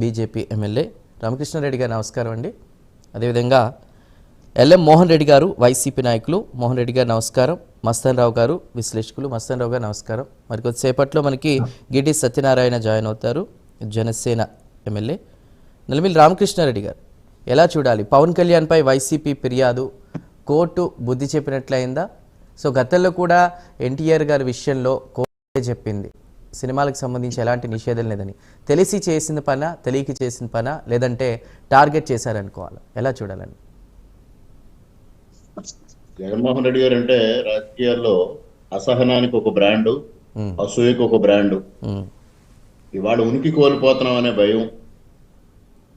BJP MLA Ramakrishna Reddy గారు నమస్కారం అండి. అదేవిధంగా ఎల్ఎం మోహన్ రెడ్డి గారు వైసీపీ నాయకులు. మోహన్ రెడ్డి గారు నమస్కారం. మస్తాన్ రావు గారు విశ్లేషకులు. మస్తాన్ రావు గారు నమస్కారం. మరి కొద్దిసేపట్లో మనకి గిటి సత్యనారాయణ జాయిన్ అవుతారు, జనసేన ఎమ్మెల్యే. నలిమిల్లి రామకృష్ణారెడ్డి గారు ఎలా చూడాలి? పవన్ కళ్యాణ్పై వైసీపీ ఫిర్యాదు కోర్టు బుద్ధి చెప్పినట్లయిందా? సో గతంలో కూడా ఎన్టీఆర్ గారి విషయంలో కోర్టు చెప్పింది సినిమాలకు సంబంధించి ఎలాంటి నిషేధం లేదని. తెలిసి చేసిన పనా, తెలియక చేసిన పనా, లేదంటే టార్గెట్ చేశారనుకోవాలి? ఎలా చూడాలని? జగన్మోహన్ రెడ్డి గారు అంటే రాజకీయాల్లో అసహనానికి ఒక బ్రాండు, అసూయకు ఒక బ్రాండు. ఇవాళ ఉనికి కోల్పోతున్నాం అనే భయం.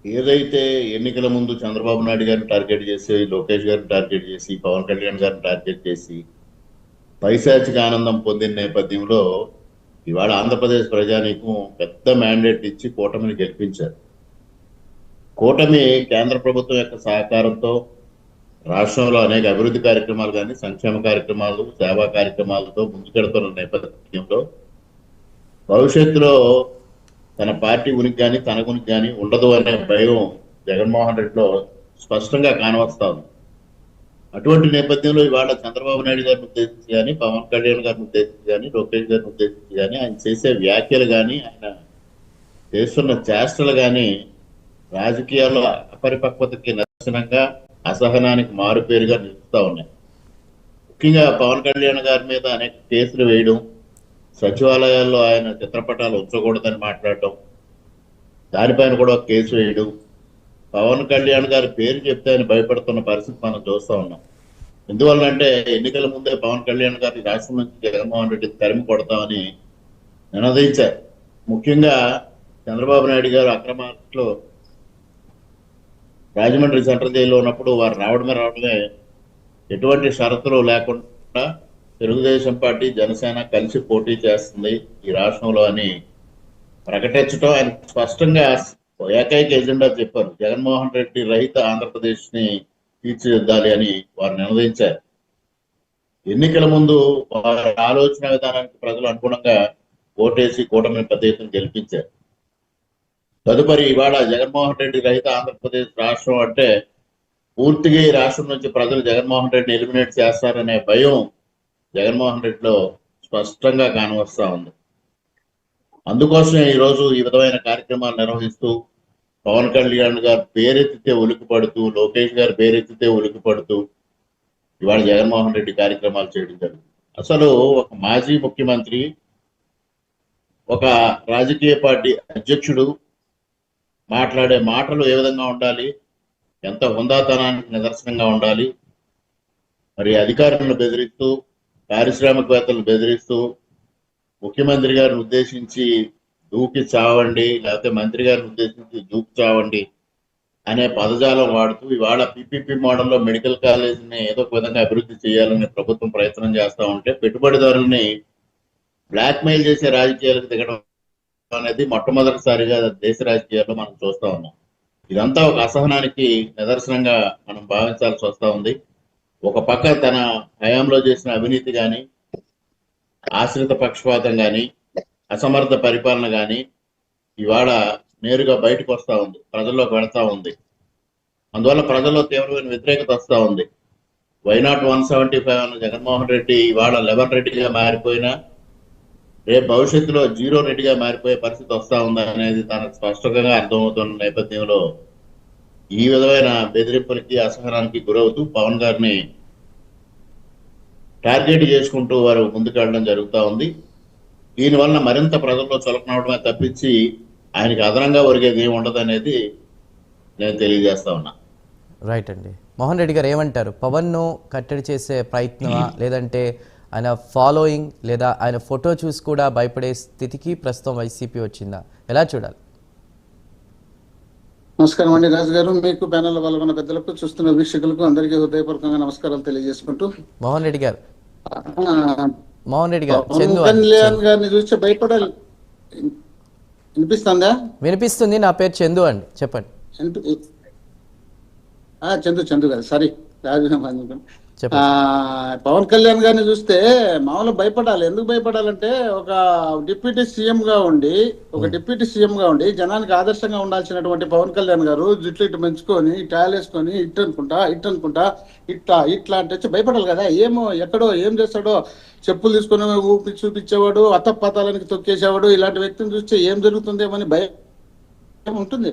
ఏదైతే ఎన్నికల ముందు చంద్రబాబు నాయుడు గారిని టార్గెట్ చేసి, లోకేష్ గారిని టార్గెట్ చేసి, పవన్ కళ్యాణ్ గారిని టార్గెట్ చేసి పైశాచిక ఆనందం పొందిన నేపథ్యంలో ఇవాళ ఆంధ్రప్రదేశ్ ప్రజానీకం పెద్ద మ్యాండేట్ ఇచ్చి కూటమిని గెలిపించారు. కూటమి కేంద్ర ప్రభుత్వం యొక్క సహకారంతో రాష్ట్రంలో అనేక అభివృద్ధి కార్యక్రమాలు కానీ, సంక్షేమ కార్యక్రమాలు, సేవా కార్యక్రమాలతో ముందుకెడుతున్న నేపథ్యంలో భవిష్యత్తులో తన పార్టీ ఉనికి కానీ, తన ఉనికి కానీ ఉండదు అనే భయం జగన్మోహన్ రెడ్డిలో స్పష్టంగా కానవస్తా ఉంది. అటువంటి నేపథ్యంలో ఇవాళ చంద్రబాబు నాయుడు గారిని ఉద్దేశించి కానీ, పవన్ కళ్యాణ్ గారిని ఉద్దేశించి కానీ, లోకేష్ గారిని ఉద్దేశించి కానీ, ఆయన చేసే వ్యాఖ్యలు కానీ, ఆయన చేస్తున్న చేష్టలు కానీ రాజకీయాల్లో అపరిపక్వతకి నిదర్శనంగా, అసహనానికి మారుపేరుగా నిలుస్తూ ఉన్నాయి. ముఖ్యంగా పవన్ కళ్యాణ్ గారి మీద అనేక కేసులు వేయడం, సచివాలయాల్లో ఆయన చిత్రపటాలు ఉంచకూడదని మాట్లాడటం, దానిపైన కూడా ఒక కేసు వేయడం, పవన్ కళ్యాణ్ గారి పేరు చెప్తే ఆయన భయపడుతున్న పరిస్థితి మనం చూస్తూ ఉన్నాం. ఎందువల్లంటే ఎన్నికల ముందే పవన్ కళ్యాణ్ గారి రాష్ట్రం నుంచి జగన్మోహన్ రెడ్డి తరిమి కొడతామని నినదించారు. ముఖ్యంగా చంద్రబాబు నాయుడు గారు అక్రమార్లో రాజమండ్రి సెంట్రల్ జైల్లో ఉన్నప్పుడు వారు రావడమే ఎటువంటి షరతులు లేకుండా తెలుగుదేశం పార్టీ, జనసేన కలిసి పోటీ చేస్తుంది ఈ రాష్ట్రంలో అని ప్రకటించడం ఆయన స్పష్టంగా ఏకైక ఎజెండా చెప్పారు. జగన్మోహన్ రెడ్డి రహిత ఆంధ్రప్రదేశ్ ని తీర్చిదిద్దాలి అని వారు నిర్ణయించారు. ఎన్నికల ముందు వారి ఆలోచన విధానానికి ప్రజలు అనుగుణంగా ఓటేసి కూటమిని పెద్ద ఎత్తున గెలిపించారు. తదుపరి ఇవాళ జగన్మోహన్ రెడ్డి రహిత ఆంధ్రప్రదేశ్ రాష్ట్రం అంటే పూర్తిగా ఈ రాష్ట్రం నుంచి ప్రజలు జగన్మోహన్ రెడ్డిని ఎలిమినేట్ చేస్తారనే భయం జగన్మోహన్ రెడ్డిలో స్పష్టంగా కానవస్తా ఉంది. అందుకోసమే ఈరోజు ఈ విధమైన కార్యక్రమాలు నిర్వహిస్తూ పవన్ కళ్యాణ్ గారు పేరెత్తితే ఉలికిపడుతూ, లోకేష్ గారు పేరెత్తితే ఉలికిపడుతూ ఇవాళ జగన్మోహన్ రెడ్డి కార్యక్రమాలు చేయడం జరుగుతుంది. అసలు ఒక మాజీ ముఖ్యమంత్రి, ఒక రాజకీయ పార్టీ అధ్యక్షుడు మాట్లాడే మాటలు ఏ విధంగా ఉండాలి, ఎంత హుందాతనానికి నిదర్శనంగా ఉండాలి. మరి అధికారులను బెదిరిస్తూ, పారిశ్రామికవేత్తలను బెదిరిస్తూ, ముఖ్యమంత్రి గారిని ఉద్దేశించి దూకి చావండి, లేకపోతే మంత్రి గారిని ఉద్దేశించి దూకి చావండి అనే పదజాలం వాడుతూ ఇవాళ పీపీపీ మోడల్లో మెడికల్ కాలేజీని ఏదో ఒక విధంగా అభివృద్ధి చేయాలని ప్రభుత్వం ప్రయత్నం చేస్తూ ఉంటే పెట్టుబడిదారుల్ని బ్లాక్మెయిల్ చేసే రాజకీయాలకు దిగడం అనేది మొట్టమొదటిసారిగా దేశ రాజకీయాల్లో మనం చూస్తా ఉన్నాం. ఇదంతా ఒక అసహనానికి నిదర్శనంగా మనం భావించాల్సి వస్తూ ఉంది. ఒక పక్క తన హయాంలో చేసిన అవినీతి కానీ, ఆశ్రిత పక్షపాతం కానీ, అసమర్థ పరిపాలన కానీ ఇవాళ నేరుగా బయటకు వస్తూ ఉంది, ప్రజల్లోకి వెళతా ఉంది. అందువల్ల ప్రజల్లో తీవ్రమైన వ్యతిరేకత వస్తూ ఉంది. వైనాట్ 175 అన్న జగన్మోహన్ రెడ్డి ఇవాళ 11 రెడ్డిగా మారిపోయినా రేపు భవిష్యత్తులో 0 రెడ్డిగా మారిపోయే పరిస్థితి వస్తూ ఉంది అనేది తనకు స్పష్టంగా అర్థమవుతున్న నేపథ్యంలో ఈ విధమైన బెదిరింపులకి, అసహనానికి గురవుతూ పవన్ గారిని టార్గెట్ చేసుకుంటూ వారు ముందుకెళ్ళడం జరుగుతూ ఉంది. దీనివల్ల మరింత ప్రజల్లో చులకనవడమే తప్పించి ఆయనకి అదనంగా ఒరిగేది ఏమి ఉండదు అనేది నేను తెలియజేస్తా ఉన్నా. రైట్ అండి. మోహన్ రెడ్డి గారు ఏమంటారు? పవన్ను కట్టడి చేసే ప్రయత్నమా, లేదంటే ఆయన ఫాలోయింగ్ లేదా ఆయన ఫోటో చూసి కూడా భయపడే స్థితికి ప్రస్తుతం వైసీపీ వచ్చిందా? ఎలా చూడాలి? నమస్కారం అండి రాజు గారు, మీకు ప్యానెల్ పాల్గొన్న పెద్దలకు, చూస్తున్న వీక్షకులకు అందరికీ హృదయపూర్వకంగా నమస్కారాలు తెలియజేసుకుంటూ, మోహన్ రెడ్డి గారు కళ్యాణ్ గారిని చూసి భయపడాలి. వినిపిస్తుందా? వినిపిస్తుంది. నా పేరు చందు అండి, చెప్పండి. చందు గారు, సారీ రాజు. చెప్పండి. పవన్ కళ్యాణ్ గారిని చూస్తే మామూలుగా భయపడాలి. ఎందుకు భయపడాలంటే ఒక డిప్యూటీ సీఎం గా ఉండి జనానికి ఆదర్శంగా ఉండాల్సినటువంటి పవన్ కళ్యాణ్ గారు జుట్లు ఇటు పెంచుకొని ఇటు ఆలేసుకొని ఇట్ అనుకుంటా ఇట్లా అంటే వచ్చి భయపడాలి కదా. ఏమో ఎక్కడో ఏం చేస్తాడో, చెప్పులు తీసుకొని ఊపి చూపించేవాడు, అత్తపతాలనికి తొక్కేసేవాడు, ఇలాంటి వ్యక్తిని చూస్తే ఏం జరుగుతుందేమని భయం ఉంటుంది.